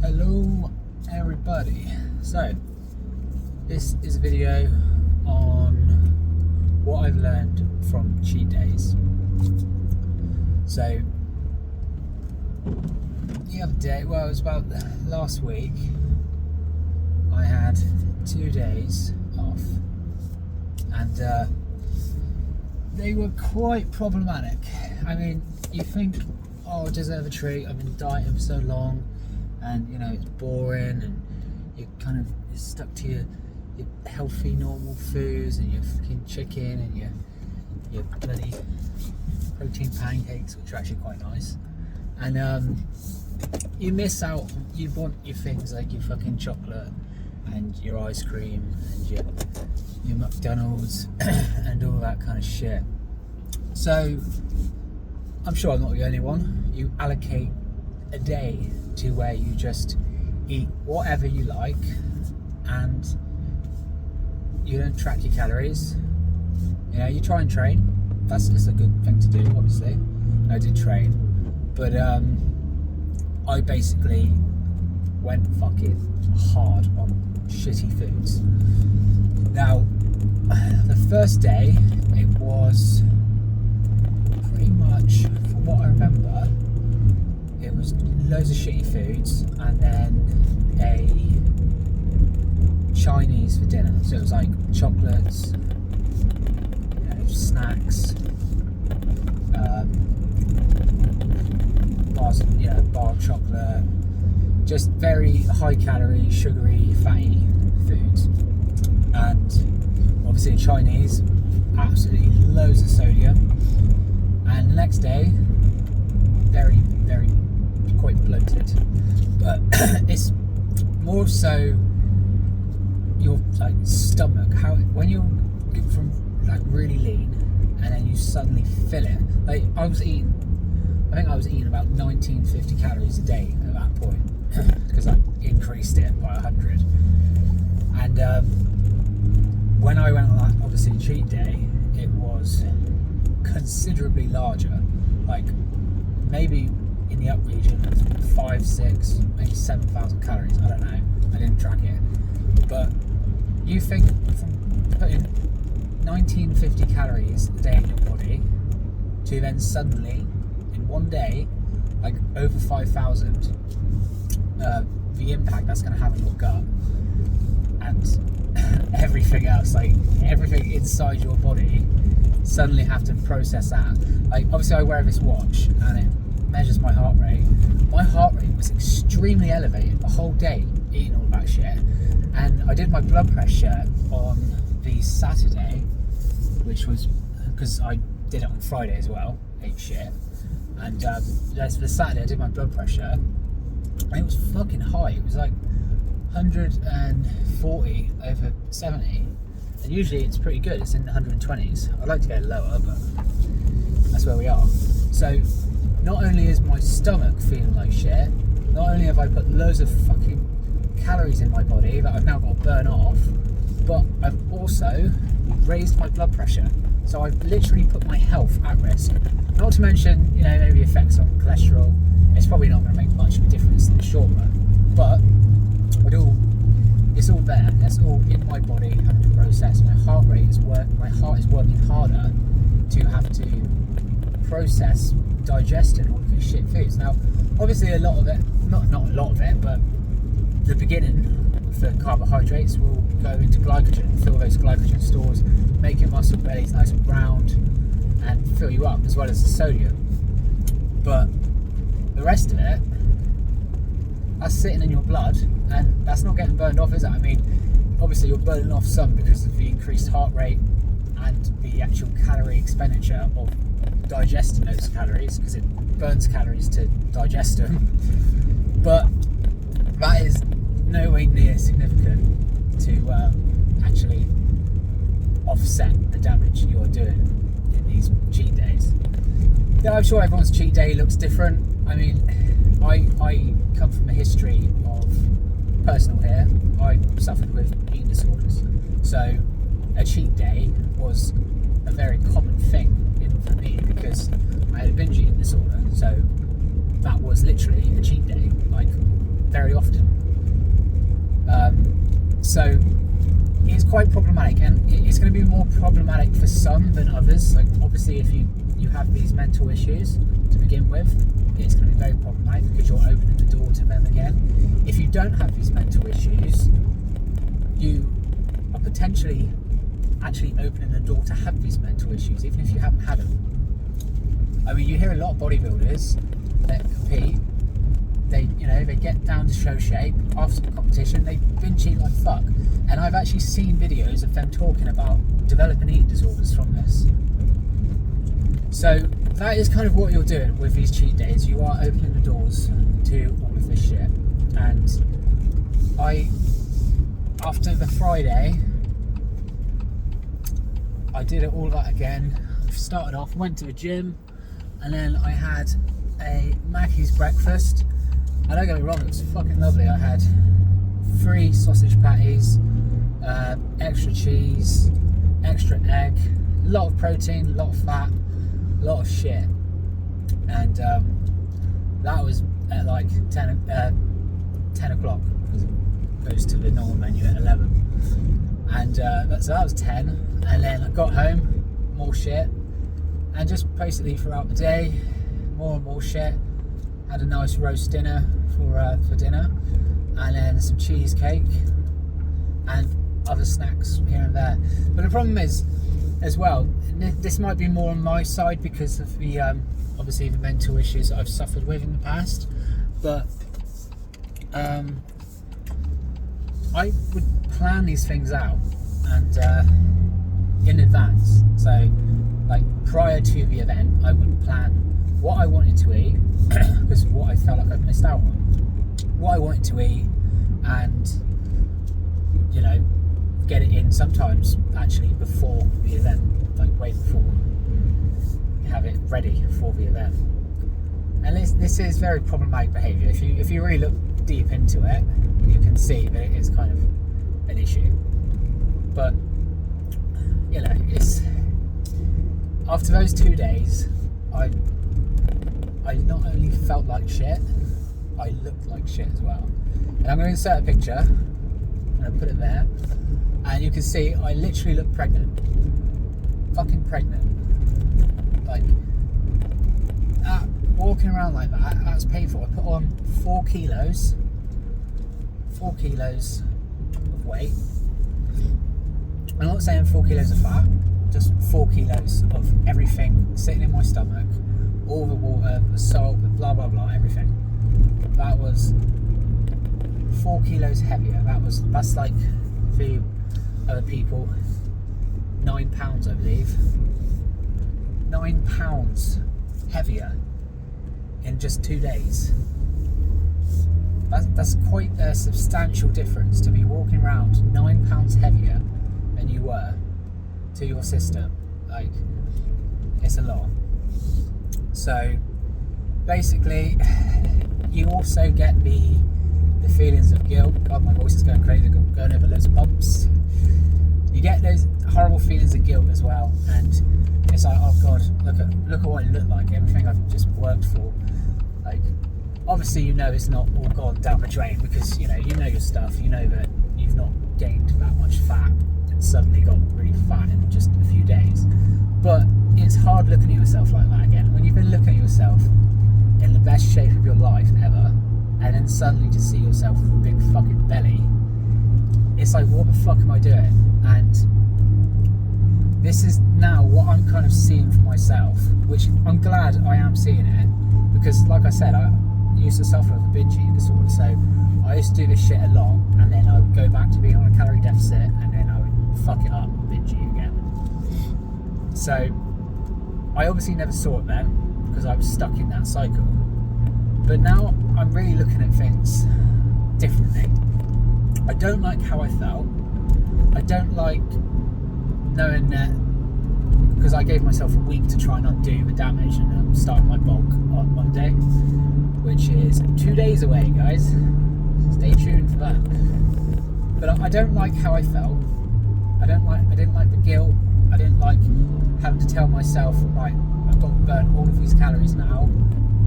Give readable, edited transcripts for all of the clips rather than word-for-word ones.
Hello everybody. So this is a video on what I've learned from cheat days. So the other day, well, it was about last week, I had 2 days off and they were quite problematic. I mean, you think, oh, I deserve a treat, I've been dieting for so long and you know it's boring and you're kind of stuck to your healthy normal foods and your fucking chicken and your bloody protein pancakes, which are actually quite nice, and you miss out. You want your things like your fucking chocolate and your ice cream and your McDonald's and all that kind of shit. So I'm sure I'm not the only one. You allocate a day to where you just eat whatever you like and you don't track your calories. You know, you try and train. That's a good thing to do, obviously. I did train, but I basically went fucking hard on shitty foods. Now, the first day, it was pretty much, from what I remember, it was loads of shitty foods and then a Chinese for dinner. So it was like chocolates, you know, snacks, bars, bar of chocolate, just very high calorie, sugary, fatty foods. And obviously Chinese, absolutely loads of sodium. And the next day, very quite bloated, but it's more so your like stomach, how when you get from like really lean and then you suddenly fill it. Like I think I was eating about 1950 calories a day at that point because I increased it by 100. And when I went on that obviously cheat day, it was considerably larger, like maybe in the up region of 5, 6, maybe 7,000 calories. I don't know, I didn't track it, but you think from putting 1950 calories a day in your body to then suddenly in one day like over 5,000, the impact that's going to have on your gut and everything else, like everything inside your body suddenly have to process that. Like obviously I wear this watch and it measures my heart rate. My heart rate was extremely elevated the whole day eating all that shit, and I did my blood pressure on the Saturday, which was because I did it on Friday as well, ate shit, and the Saturday I did my blood pressure and it was fucking high. It was like 140 over 70, and usually it's pretty good, it's in the 120s. I'd like to get it lower, but that's where we are. So not only is my stomach feeling like shit, not only have I put loads of fucking calories in my body that I've now got to burn off, but I've also raised my blood pressure. So I've literally put my health at risk. Not to mention, you know, maybe the effects on cholesterol. It's probably not going to make much of a difference in the short run, but it's all there. It's all in my body, having to process. My heart is working harder to have to process, digesting all of these shit foods. Now, obviously, a lot of it, not a lot of it, but the beginning for carbohydrates will go into glycogen, fill those glycogen stores, make your muscle bellies nice and round, and fill you up, as well as the sodium. But the rest of it, that's sitting in your blood, and that's not getting burned off, is it? I mean, obviously you're burning off some because of the increased heart rate and the actual calorie expenditure of digesting those calories, because it burns calories to digest them, but that is no way near significant to actually offset the damage you're doing in these cheat days. Yeah, I'm sure everyone's cheat day looks different. I mean, I come from a history of personal here. I suffered with eating disorders, so a cheat day was a very common thing for me because I had a binge eating disorder. So that was literally a cheat day, like very often. going to be more problematic for some than others. Like obviously if you have these mental issues to begin with, it's going to be very problematic because you're opening the door to them again. If you don't have these mental issues, you are potentially actually opening the door to have these mental issues, even if you haven't had them. I mean, you hear a lot of bodybuilders that compete, they get down to show shape after the competition, they binge eat like fuck. And I've actually seen videos of them talking about developing eating disorders from this. So that is kind of what you're doing with these cheat days. You are opening the doors to all of this shit. And after the Friday, I did it all that again. Started off, went to the gym, and then I had a Mackey's breakfast. And don't get me wrong, it was fucking lovely. I had 3 sausage patties, extra cheese, extra egg, a lot of protein, a lot of fat, a lot of shit. And that was at like 10 o'clock, as opposed to the normal menu at 11. And so that was 10. And then I got home, more shit. And just basically throughout the day, more and more shit. Had a nice roast dinner for dinner, and then some cheesecake and other snacks here and there. But the problem is, as well, this might be more on my side because of the obviously the mental issues that I've suffered with in the past. But I would plan these things out and in advance. So, like prior to the event, I would plan what I wanted to eat because of what I felt like I'd missed out on. What I wanted to eat, and get it in sometimes actually before the event, like way before, have it ready for the event. And this is very problematic behaviour. If you really look deep into it, you can see that it is kind of an issue. But it's after those 2 days, I not only felt like shit, I looked like shit as well. And I'm going to insert a picture and I'll put it there, and you can see I literally look pregnant. Fucking pregnant. Like walking around like that's painful. I put on 4 kilos of weight. I'm not saying 4 kilos of fat, just 4 kilos of everything sitting in my stomach, all the water, the salt, the blah blah blah, everything. That was 4 kilos heavier. That's like for other people 9 pounds, I believe. 9 pounds heavier in just 2 days. That's quite a substantial difference to be walking around 9 pounds heavier than you were to your system. Like, it's a lot. So basically, you also get the feelings of guilt. God, my voice is going crazy. I'm going over loads of bumps. You get those horrible feelings of guilt as well, and it's like, oh God, look at what I look like. Everything I've just worked for. Like, obviously, it's not all gone down the drain because you know your stuff. You know that you've not gained that much fat and suddenly got really fat in just a few days. But it's hard looking at yourself like that again. When you've been looking at yourself in the best shape of your life ever, and then suddenly to see yourself with a big fucking belly, it's like, what the fuck am I doing? And this is now what I'm kind of seeing for myself, which I'm glad I am seeing it, because like I said, I used to suffer with a binge eating disorder, so I used to do this shit a lot, and then I would go back to being on a calorie deficit, and then I would fuck it up and binge eat again. So I obviously never saw it then, because I was stuck in that cycle. But now I'm really looking at things differently. I don't like how I felt. I don't like knowing that, because I gave myself a week to try and undo the damage, and I'm starting my bulk on Monday, which is 2 days away, guys. Stay tuned for that. But I don't like how I felt. I didn't like the guilt. I didn't like having to tell myself, right, I've got to burn all of these calories now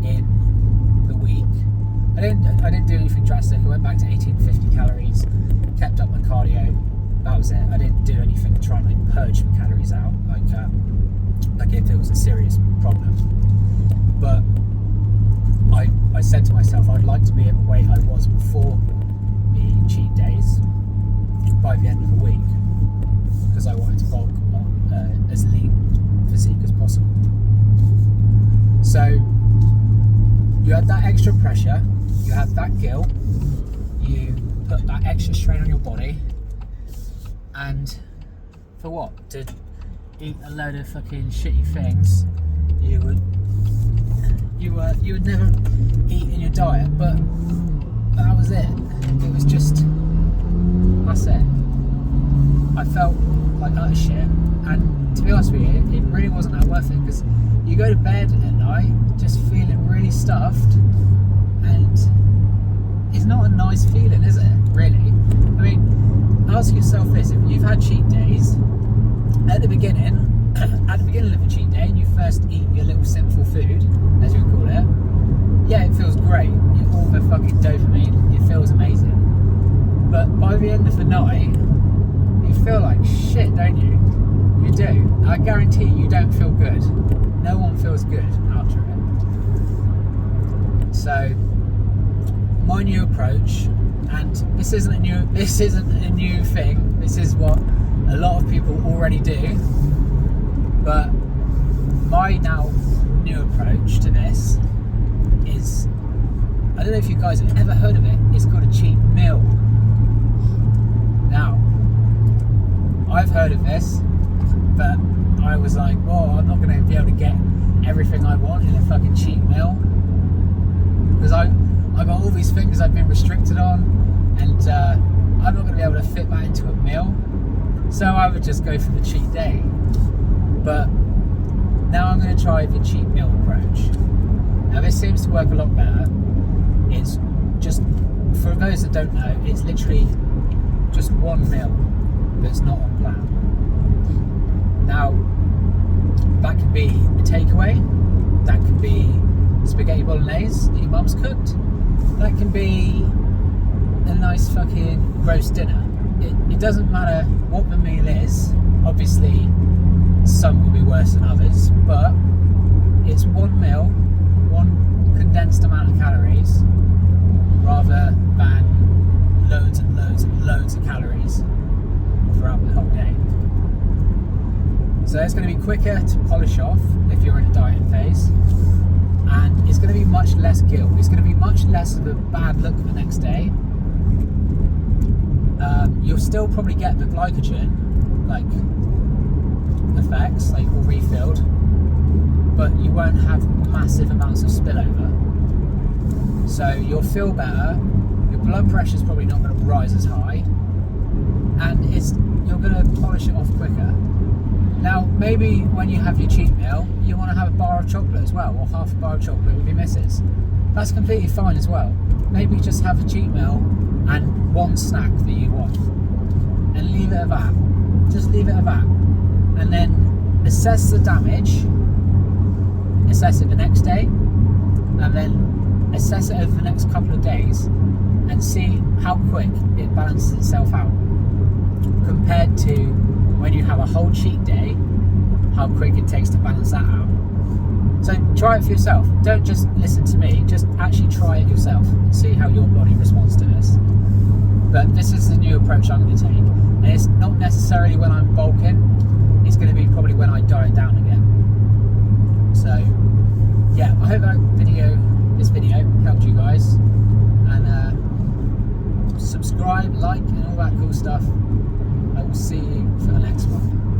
in the week. I didn't do anything drastic. I went back to 1850 calories, kept up my cardio, that was it. I didn't do anything to try and like purge some calories out, like if it was a serious problem. But I said to myself, I'd like to be at the weight I was before the cheat days by the end of the week, because I wanted to bulk on as lean physique as possible. So you had that extra pressure, you had that guilt, you put that extra strain on your body, and for what? To eat a load of fucking shitty things you would never eat in your diet, but that was it. It was just, that's it. I felt like utter shit, and to be honest with you, it really wasn't that worth it, because you go to bed at night just feeling really stuffed, and it's not a nice feeling, is it? Really? I mean, ask yourself this: if you've had cheat days at the beginning of a cheat day, and you first eat your little sinful food, as you call it, yeah, it feels great. You all the fucking dopamine, it feels amazing. But by the end of the night, you feel like shit, don't you? You do. I guarantee you don't feel good. No one feels good after it. So my new approach, and this isn't a new thing. This is what a lot of people already do. But my now new approach to this is, I don't know if you guys have ever heard of it. It's called a cheat meal. Now, I've heard of this, but I was like, well, I'm not going to be able to get everything I want in a fucking cheat meal, because I got all these things I've been restricted on, and I'm not going to be able to fit that into a meal. So I would just go for the cheat day. But now I'm going to try the cheat meal approach. Now this seems to work a lot better. It's just, for those that don't know, it's literally just one meal that's not on plan. Now, that could be a takeaway, that could be spaghetti bolognese that your mum's cooked, that can be a nice fucking roast dinner. It doesn't matter what the meal is. Obviously, some will be worse than others, but it's one meal, one condensed amount of calories, rather than loads and loads and loads of calories throughout the whole day. So it's going to be quicker to polish off if you're in a dieting phase, and it's going to be much less guilt. It's going to be much less of a bad look the next day. You'll still probably get the glycogen effects, like all refilled, but you won't have massive amounts of spillover. So you'll feel better, your blood pressure is probably not going to rise as high, and you're going to polish it off quicker. Now, maybe when you have your cheat meal, you want to have a bar of chocolate as well, or half a bar of chocolate with your missus. That's completely fine as well. Maybe just have a cheat meal and one snack that you want, and leave it at that. Just leave it at that. And then assess the damage, assess it the next day, and then assess it over the next couple of days, and see how quick it balances itself out compared to when you have a whole cheat day, how quick it takes to balance that out. So try it for yourself. Don't just listen to me, just actually try it yourself and see how your body responds to this. But this is the new approach I'm going to take, and it's not necessarily when I'm bulking, it's going to be probably when I diet down again. So yeah, I hope this video helped you guys, and subscribe, like, and all that cool stuff. I will see you for the next one.